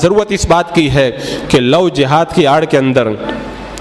ضرورت اس بات کی ہے کہ لو جہاد کی آڑ کے اندر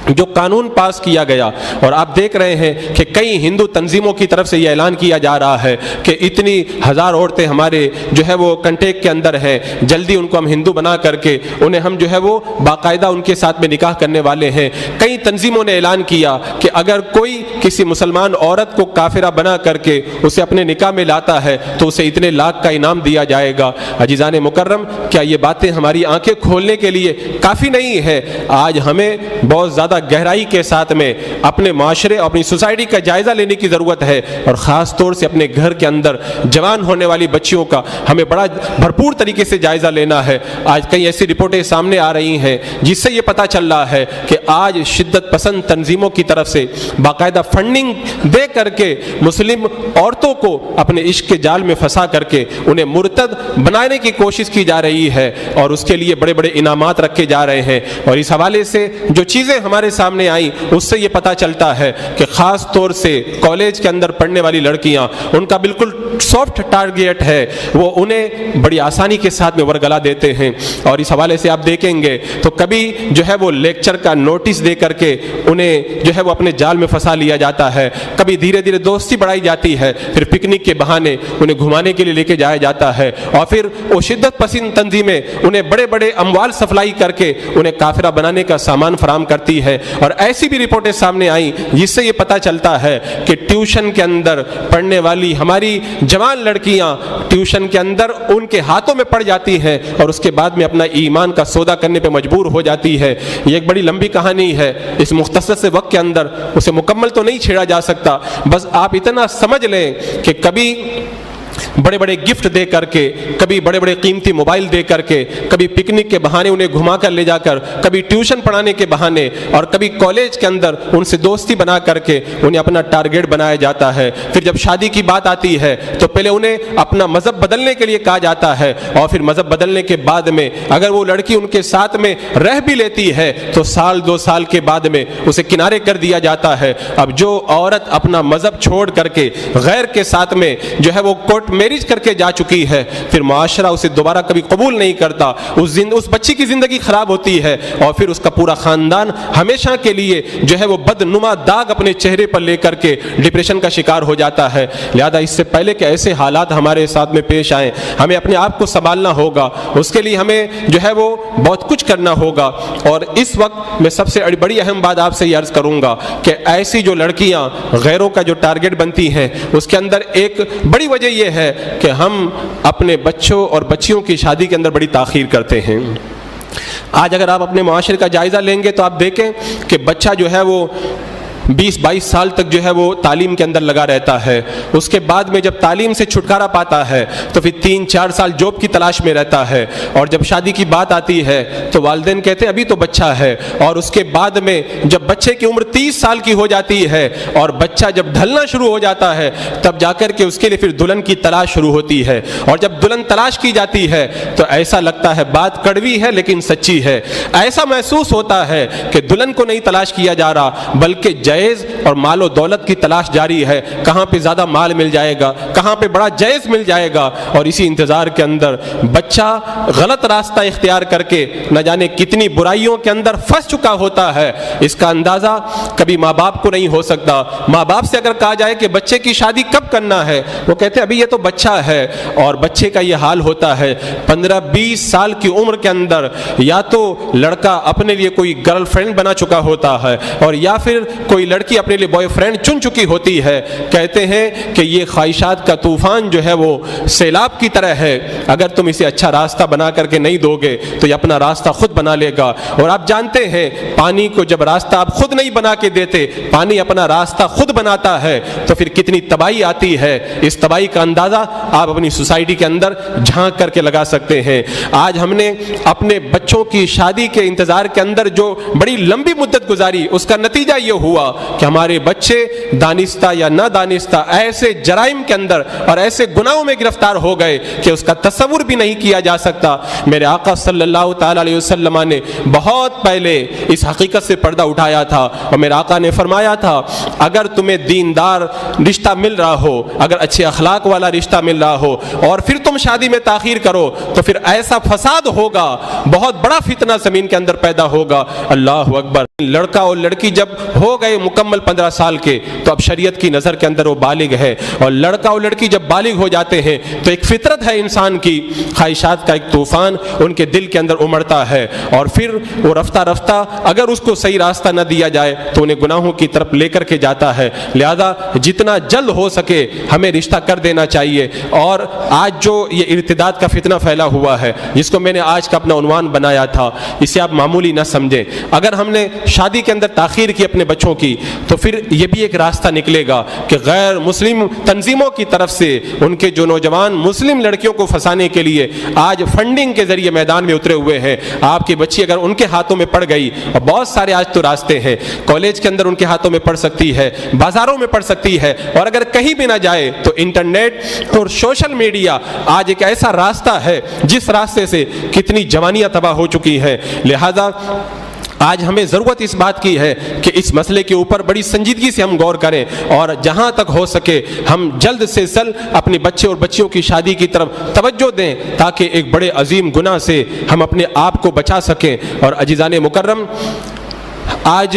جو قانون پاس کیا گیا، اور آپ دیکھ رہے ہیں کہ کئی ہندو تنظیموں کی طرف سے یہ اعلان کیا جا رہا ہے کہ اتنی ہزار عورتیں ہمارے جو ہے وہ کنٹیکٹ کے اندر ہیں، جلدی ان کو ہم ہندو بنا کر کے انہیں ہم جو ہے وہ باقاعدہ ان کے ساتھ میں نکاح کرنے والے ہیں۔ کئی تنظیموں نے اعلان کیا کہ اگر کوئی کسی مسلمان عورت کو کافرہ بنا کر کے اسے اپنے نکاح میں لاتا ہے تو اسے اتنے لاکھ کا انعام دیا جائے گا۔ عزیزان مکرم، کیا یہ باتیں ہماری آنکھیں کھولنے کے لیے کافی نہیں ہے؟ آج ہمیں بہت زیادہ گہرائی کے ساتھ میں اپنے معاشرے اور اپنی سوسائٹی کا جائزہ لینے کی ضرورت ہے، اور خاص طور سے اپنے گھر کے اندر جوان ہونے والی بچیوں کا ہمیں بڑا بھرپور طریقے سے جائزہ لینا ہے۔ آج کئی ایسی رپورٹیں سامنے آ رہی ہیں جس سے یہ پتہ چل رہا ہے کہ آج شدت پسند تنظیموں کی طرف سے باقاعدہ فنڈنگ دے کر کے مسلم عورتوں کو اپنے عشق کے جال میں پھنسا کر کے انہیں مرتد بنانے کی کوشش کی جا رہی ہے، اور اس کے لیے بڑے بڑے انعامات رکھے جا رہے ہیں۔ اور اس حوالے سے جو چیزیں ہمارے سامنے آئیں اس سے یہ پتہ چلتا ہے کہ خاص طور سے کالج کے اندر پڑھنے والی لڑکیاں، ان کا بالکل سافٹ ٹارگیٹ ہے، وہ انہیں بڑی آسانی کے ساتھ میں ورگلا دیتے ہیں۔ اور اس حوالے سے آپ دیکھیں گے تو کبھی جو ہے وہ لیکچر کا نوٹس دے کر کے انہیں جو ہے وہ اپنے جال میں پھنسا لیا جاتا ہے، کبھی دھیرے دھیرے دوستی بڑھائی جاتی ہے، پھر پکنک کے بہانے انہیں گھمانے کے لیے لے کے جایا جاتا ہے، اور پھر وہ شدت پسند تنظیمیں انہیں بڑے بڑے اموال سپلائی کر کے انہیں کافرہ بنانے کا سامان فراہم کرتی ہے۔ اور ایسی بھی رپورٹیں سامنے آئیں جس سے یہ پتہ چلتا ہے کہ ٹیوشن کے اندر پڑھنے والی ہماری جوان لڑکیاں ٹیوشن کے اندر ان کے ہاتھوں میں پڑ جاتی ہیں، اور اس کے بعد میں اپنا ایمان کا سودا کرنے پہ مجبور ہو جاتی ہے۔ یہ ایک بڑی لمبی کہانی ہے، اس مختصر سے وقت کے اندر اسے مکمل تو نہیں چھیڑا جا سکتا، بس آپ اتنا سمجھ لیں کہ کبھی بڑے بڑے گفٹ دے کر کے، کبھی بڑے بڑے قیمتی موبائل دے کر کے، کبھی پکنک کے بہانے انہیں گھما کر لے جا کر، کبھی ٹیوشن پڑھانے کے بہانے، اور کبھی کالج کے اندر ان سے دوستی بنا کر کے انہیں اپنا ٹارگیٹ بنایا جاتا ہے۔ پھر جب شادی کی بات آتی ہے تو پہلے انہیں اپنا مذہب بدلنے کے لیے کہا جاتا ہے، اور پھر مذہب بدلنے کے بعد میں اگر وہ لڑکی ان کے ساتھ میں رہ بھی لیتی ہے تو سال دو سال کے بعد میں اسے کنارے کر دیا جاتا ہے۔ اب جو عورت اپنا مذہب چھوڑ کر کے غیر کے ساتھ میں جو ہے وہ کورٹ میرج کر کے جا چکی ہے، پھر معاشرہ اسے دوبارہ کبھی قبول نہیں کرتا، اس بچی کی زندگی خراب ہوتی ہے، اور پھر اس کا پورا خاندان ہمیشہ کے لیے جو ہے وہ بدنما داغ اپنے چہرے پر لے کر کے ڈپریشن کا شکار ہو جاتا ہے۔ لہذا اس سے پہلے کہ ایسے حالات ہمارے ساتھ میں پیش آئیں، ہمیں اپنے آپ کو سنبھالنا ہوگا، اس کے لیے ہمیں جو ہے وہ بہت کچھ کرنا ہوگا۔ اور اس وقت میں سب سے بڑی اہم بات آپ سے یہ عرض کروں گا کہ ایسی جو لڑکیاں غیروں کا جو ٹارگیٹ بنتی ہیں، اس کے اندر ایک بڑی وجہ یہ ہے کہ ہم اپنے بچوں اور بچیوں کی شادی کے اندر بڑی تاخیر کرتے ہیں۔ آج اگر آپ اپنے معاشرے کا جائزہ لیں گے تو آپ دیکھیں کہ بچہ جو ہے وہ 20-22 سال تک جو ہے وہ تعلیم کے اندر لگا رہتا ہے، اس کے بعد میں جب تعلیم سے چھٹکارا پاتا ہے تو پھر 3-4 سال جاب کی تلاش میں رہتا ہے، اور جب شادی کی بات آتی ہے تو والدین کہتے ہیں ابھی تو بچہ ہے، اور اس کے بعد میں جب بچے کی عمر 30 سال کی ہو جاتی ہے اور بچہ جب ڈھلنا شروع ہو جاتا ہے تب جا کر کے اس کے لیے پھر دلہن کی تلاش شروع ہوتی ہے، اور جب دلہن تلاش کی جاتی ہے تو ایسا لگتا ہے بات کڑوی ہے لیکن سچی ہے، ایسا محسوس ہوتا ہے کہ دلہن کو نہیں تلاش کیا جا رہا بلکہ جائز اور مال و دولت کی تلاش جاری ہے، کہاں پہ زیادہ مال مل جائے گا، کہاں پہ بڑا جائز مل جائے گا، اور اسی انتظار کے اندر بچہ غلط راستہ اختیار کر کے نہ جانے کتنی برائیوں کے اندر پھنس چکا ہوتا ہے۔ اس کا اندازہ کبھی ماں باپ کو نہیں ہو سکتا۔ ماں باپ سے اگر کہا جائے کہ بچے کی شادی کب کرنا ہے، وہ کہتے ہیں ابھی یہ تو بچہ ہے، اور بچے کا یہ حال ہوتا ہے 15-20 سال کی عمر کے اندر یا تو لڑکا اپنے لیے کوئی گرل فرینڈ بنا چکا ہوتا ہے، اور یا پھر کوئی لڑکی اپنے لیے بوائے فرینڈ چن چکی ہوتی ہے۔ کہتے ہیں کہ یہ خواہشات کا طوفان جو ہے وہ سیلاب کی طرح ہے، اگر تم اسے اچھا راستہ بنا کر کے نہیں دو گے تو یہ اپنا راستہ خود بنا لے گا، اور آپ جانتے ہیں پانی کو جب راستہ آپ خود نہیں بنا کے دیتے، پانی اپنا راستہ خود بناتا ہے تو پھر کتنی تباہی آتی ہے۔ اس تباہی کا اندازہ آپ اپنی سوسائٹی کے اندر جھانک کر کے لگا سکتے ہیں۔ آج ہم نے اپنے بچوں کی شادی کے انتظار کے اندر جو بڑی لمبی مدت گزاری، اس کا نتیجہ یہ ہوا ہوگا کہ ہمارے بچے دانستہ یا نہ دانستہ ایسے جرائم کے اندر اور ایسے گناہوں میں گرفتار ہو گئے کہ اس کا تصور بھی نہیں کیا جا سکتا۔ میرے آقا صلی اللہ تعالی علیہ وسلم نے بہت پہلے اس حقیقت سے پردہ اٹھایا تھا، اور میرے آقا نے فرمایا تھا اگر تمہیں دیندار رشتہ مل رہا ہو، اگر اچھے اخلاق والا رشتہ مل رہا ہو اور پھر تم شادی میں تاخیر کرو تو پھر ایسا فساد ہوگا، بہت بڑا فتنہ زمین کے اندر پیدا ہوگا۔ اللہ اکبر۔ لڑکا اور لڑکی جب ہو گئے مکمل 15 سال کے تو اب شریعت کی نظر کے اندر وہ بالغ ہے، اور لڑکا اور لڑکی جب بالغ ہو جاتے ہیں تو ایک فطرت ہے انسان کی، خواہشات کا ایک طوفان ان کے دل کے اندر امڑتا ہے، اور پھر وہ رفتہ رفتہ اگر اس کو صحیح راستہ نہ دیا جائے تو انہیں گناہوں کی طرف لے کر کے جاتا ہے۔ لہذا جتنا جلد ہو سکے ہمیں رشتہ کر دینا چاہیے۔ اور آج جو یہ ارتداد کا فتنہ پھیلا ہوا ہے جس کو میں نے آج کا اپنا عنوان بنایا تھا، اسے آپ معمولی نہ سمجھیں۔ اگر ہم نے شادی کے اندر تاخیر کی اپنے بچوں کی تو پھر یہ بھی ایک راستہ نکلے گا کہ غیر مسلم تنظیموں کی طرف سے ان کے جو نوجوان مسلم لڑکیوں کو پھنسانے کے لیے آج فنڈنگ کے ذریعے میدان میں اترے ہوئے ہیں۔ آپ کی بچی اگر ان کے ہاتھوں میں پڑ گئی، اور بہت سارے آج تو راستے ہیں، کالج کے اندر ان کے ہاتھوں میں پڑ سکتی ہے، بازاروں میں پڑ سکتی ہے، اور اگر کہیں بھی نہ جائے تو انٹرنیٹ اور سوشل میڈیا آج ایک ایسا راستہ ہے جس راستے سے کتنی جوانیاں تباہ ہو چکی ہیں۔ لہذا آج ہمیں ضرورت اس بات کی ہے کہ اس مسئلے کے اوپر بڑی سنجیدگی سے ہم غور کریں، اور جہاں تک ہو سکے ہم جلد سے جلد اپنے بچے اور بچیوں کی شادی کی طرف توجہ دیں تاکہ ایک بڑے عظیم گناہ سے ہم اپنے آپ کو بچا سکیں۔ اور عزیزان مکرم، آج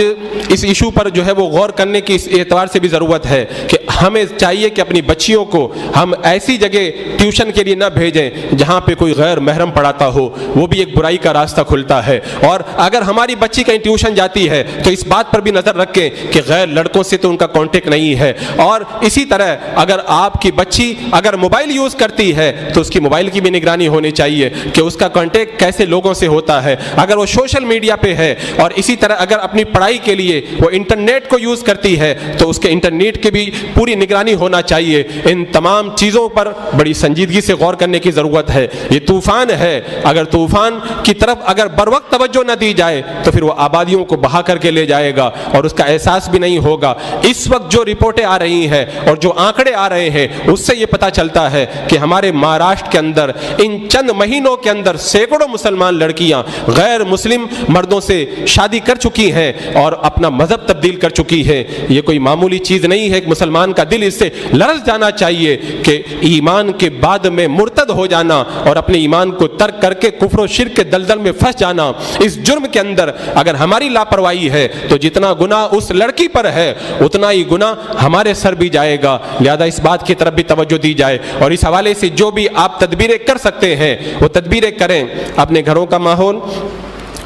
اس ایشو پر جو ہے وہ غور کرنے کی اس اعتبار سے بھی ضرورت ہے کہ ہمیں چاہیے کہ اپنی بچیوں کو ہم ایسی جگہ ٹیوشن کے لیے نہ بھیجیں جہاں پہ کوئی غیر محرم پڑھاتا ہو، وہ بھی ایک برائی کا راستہ کھلتا ہے۔ اور اگر ہماری بچی کہیں ٹیوشن جاتی ہے تو اس بات پر بھی نظر رکھیں کہ غیر لڑکوں سے تو ان کا کانٹیکٹ نہیں ہے۔ اور اسی طرح اگر آپ کی بچی اگر موبائل یوز کرتی ہے تو اس کی موبائل کی بھی نگرانی ہونی چاہیے کہ اس کا کانٹیکٹ کیسے لوگوں سے ہوتا ہے۔ اگر وہ سوشل میڈیا پہ ہے، اور اسی طرح اگر اپنی پڑھائی کے لیے وہ انٹرنیٹ کو یوز کرتی ہے تو اس کے انٹرنیٹ کی بھی پوری نگرانی ہونا چاہیے۔ ان تمام چیزوں پر بڑی سنجیدگی سے غور کرنے کی ضرورت ہے۔ یہ طوفان ہے، اگر طوفان کی طرف اگر بروقت توجہ نہ دی جائے تو پھر وہ آبادیوں کو بہا کر کے لے جائے گا اور اس کا احساس بھی نہیں ہوگا۔ اس وقت جو رپورٹیں آ رہی ہیں اور جو آنکڑے آ رہے ہیں اس سے یہ پتہ چلتا ہے کہ ہمارے مہاراشٹر کے اندر ان چند مہینوں کے اندر سینکڑوں مسلمان لڑکیاں غیر مسلم مردوں سے شادی کر چکی ہیں اور اپنا مذہب تبدیل کر چکی ہے۔ یہ کوئی معمولی چیز نہیں ہے۔ ایک مسلمان کا دل اس سے لرز جانا چاہیے کہ ایمان کے بعد میں مرتد ہو جانا اور اپنے ایمان کو ترک کر کے کفر و شرک کے دلدل میں پھنس جانا، اس جرم کے اندر اگر ہماری لاپرواہی ہے تو جتنا گناہ اس لڑکی پر ہے اتنا ہی گناہ ہمارے سر بھی جائے گا۔ لہذا اس بات کی طرف بھی توجہ دی جائے، اور اس حوالے سے جو بھی آپ تدبیریں کر سکتے ہیں وہ تدبیریں کریں۔ اپنے گھروں کا ماحول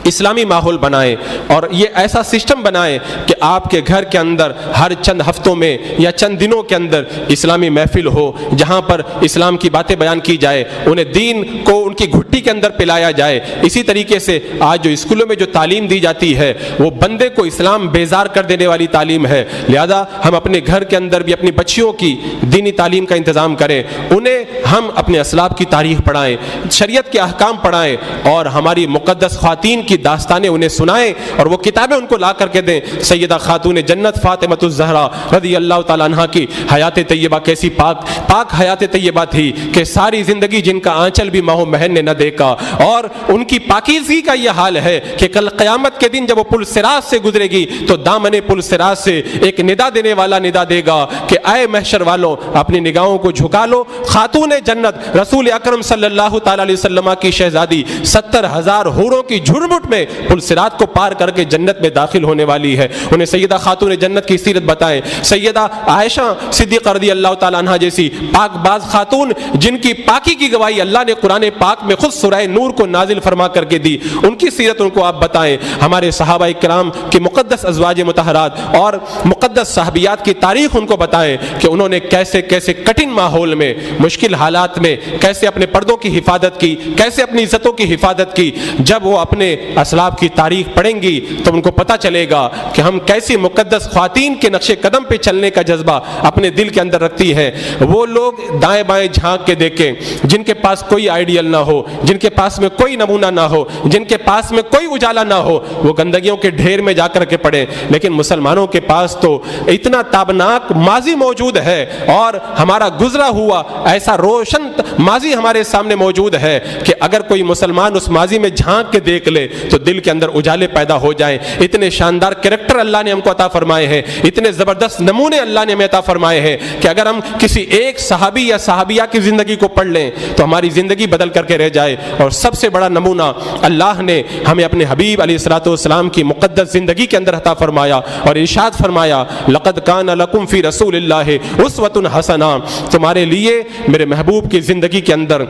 اسلامی ماحول بنائیں، اور یہ ایسا سسٹم بنائیں کہ آپ کے گھر کے اندر ہر چند ہفتوں میں یا چند دنوں کے اندر اسلامی محفل ہو جہاں پر اسلام کی باتیں بیان کی جائے، انہیں دین کو ان کی گھٹی کے اندر پلایا جائے۔ اسی طریقے سے آج جو اسکولوں میں جو تعلیم دی جاتی ہے وہ بندے کو اسلام بیزار کر دینے والی تعلیم ہے۔ لہذا ہم اپنے گھر کے اندر بھی اپنی بچیوں کی دینی تعلیم کا انتظام کریں، انہیں ہم اپنے اسلاف کی تاریخ پڑھائیں، شریعت کے احکام پڑھائیں، اور ہماری مقدس خواتین کی داستانیں انہیں سنائیں اور وہ کتابیں ان کو لا کر کے دیں۔ سیدہ خاتون جنت فاطمۃ الزہرا رضی اللہ تعالیٰ عنہا کی حیات طیبہ کیسی پاک حیات طیبہ تھی کہ ساری زندگی جن کا آنچل بھی ماہ و مہر نے نہ دیکھا، اور ان کی پاکیزگی کا یہ حال ہے کہ کل قیامت کے دن جب وہ پل صراط سے گزرے گی تو دامن پل صراط سے ایک ندا دینے والا ندا دے گا کہ اے محشر والوں اپنی نگاہوں کو جھکا لو، خاتون جنت رسول اکرم صلی اللہ تعالیٰ علیہ وسلم کی شہزادی 70,000 حوروں کی جھرمٹ میں پل صراط کو پار کر کے جنت میں داخل ہونے والی ہے۔ انہیں سیدہ خاتون جنت کی سیرت بتائیں۔ سیدہ عائشہ صدیقہ رضی اللہ تعالیٰ عنہ جیسی پاک باز خاتون جن کی پاکی کی گواہی اللہ نے قرآن پاک میں خود سورہ نور کو نازل فرما کر کے دی، ان کی سیرت ان کو آپ بتائیں۔ ہمارے صحابہ کرام کی مقدس ازواج مطہرات اور مقدس صحابیات کی تاریخ ان کو بتائیں کہ انہوں نے کیسے کیسے کٹھن ماحول میں، مشکل حالات میں کیسے اپنے پردوں کی حفاظت کی، کیسے اپنی عزتوں کی حفاظت کی۔ جب وہ اپنے اسلاف کی تاریخ پڑھیں گی تو ان کو پتہ چلے گا کہ ہم کیسی مقدس خواتین کے نقش قدم پہ چلنے کا جذبہ اپنے دل کے اندر رکھتی ہے۔ وہ لوگ دائیں بائیں جھانک کے دیکھیں جن کے پاس کوئی آئیڈیل نہ ہو، جن کے پاس میں کوئی نمونہ نہ ہو، جن کے پاس میں کوئی اجالا نہ ہو، وہ گندگیوں کے ڈھیر میں جا کر کے پڑے، لیکن مسلمانوں کے پاس تو اتنا تابناک ماضی موجود ہے اور ہمارا گزرا ہوا ایسا روشن ماضی ہمارے سامنے موجود ہے کہ اگر کوئی مسلمان اس ماضی میں جھانک کے دیکھ لے تو دل کے اندر اجالے پیدا ہو جائیں۔ اتنے شاندار کریکٹر اللہ نے ہم کو عطا فرمائے ہیں، اتنے زبردست نمونے اللہ نے ہمیں عطا فرمائے ہیں کہ اگر ہم کسی ایک صحابی یا صحابیہ کی زندگی کو پڑھ لیں تو ہماری زندگی بدل کر کے رہ جائے۔ اور سب سے بڑا نمونہ اللہ نے ہمیں اپنے حبیب علیہ الصلوۃ والسلام کی مقدس زندگی کے اندر عطا فرمایا اور ارشاد فرمایا لقد کان لکم فی رسول اللہ اسوۃ حسنہ، تمہارے لیے میرے محبوب کی زندگی کے اندر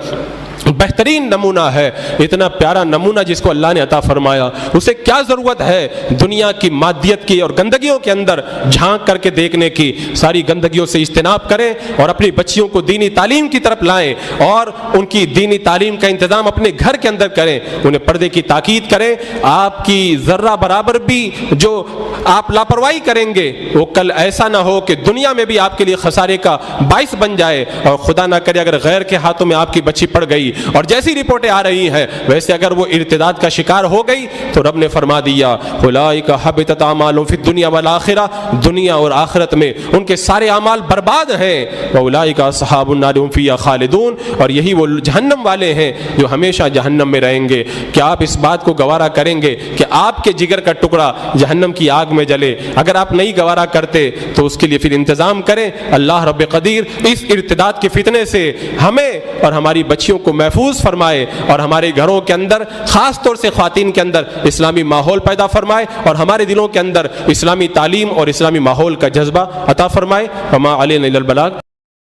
بہترین نمونہ ہے۔ اتنا پیارا نمونہ جس کو اللہ نے عطا فرمایا، اسے کیا ضرورت ہے دنیا کی مادیت کی اور گندگیوں کے اندر جھانک کر کے دیکھنے کی؟ ساری گندگیوں سے اجتناب کریں اور اپنی بچیوں کو دینی تعلیم کی طرف لائیں اور ان کی دینی تعلیم کا انتظام اپنے گھر کے اندر کریں، انہیں پردے کی تاکید کریں۔ آپ کی ذرہ برابر بھی جو آپ لاپرواہی کریں گے وہ کل ایسا نہ ہو کہ دنیا میں بھی آپ کے لیے خسارے کا باعث بن جائے، اور خدا نہ کرے اگر غیر کے ہاتھوں میں آپ کی بچی پڑ گئی اور جیسی رپورٹیں آ رہی ہیں ویسے اگر وہ ارتداد کا شکار ہو گئی تو رب نے فرما دیا اولئک حبطت اعمالهم فی الدنیا والآخرہ، دنیا اور آخرت میں ان کے سارے اعمال برباد ہیں۔ واولئک اصحاب النار هم فیہا خالدون، اور یہی وہ جہنم والے ہیں جو ہمیشہ جہنم میں رہیں گے۔ کیا آپ اس بات کو گوارا کریں گے کہ آپ کے جگر کا ٹکڑا جہنم کی آگ میں جلے؟ اگر آپ نہیں گوارا کرتے تو اس کے لیے پھر انتظام کریں۔ اللہ رب قدیر اس ارتداد کے فتنے سے ہمیں اور ہماری بچیوں کو محفوظ فرمائے اور ہمارے گھروں کے اندر خاص طور سے خواتین کے اندر اسلامی ماحول پیدا فرمائے اور ہمارے دلوں کے اندر اسلامی تعلیم اور اسلامی ماحول کا جذبہ عطا فرمائے۔ وما علینا الا البلاغ۔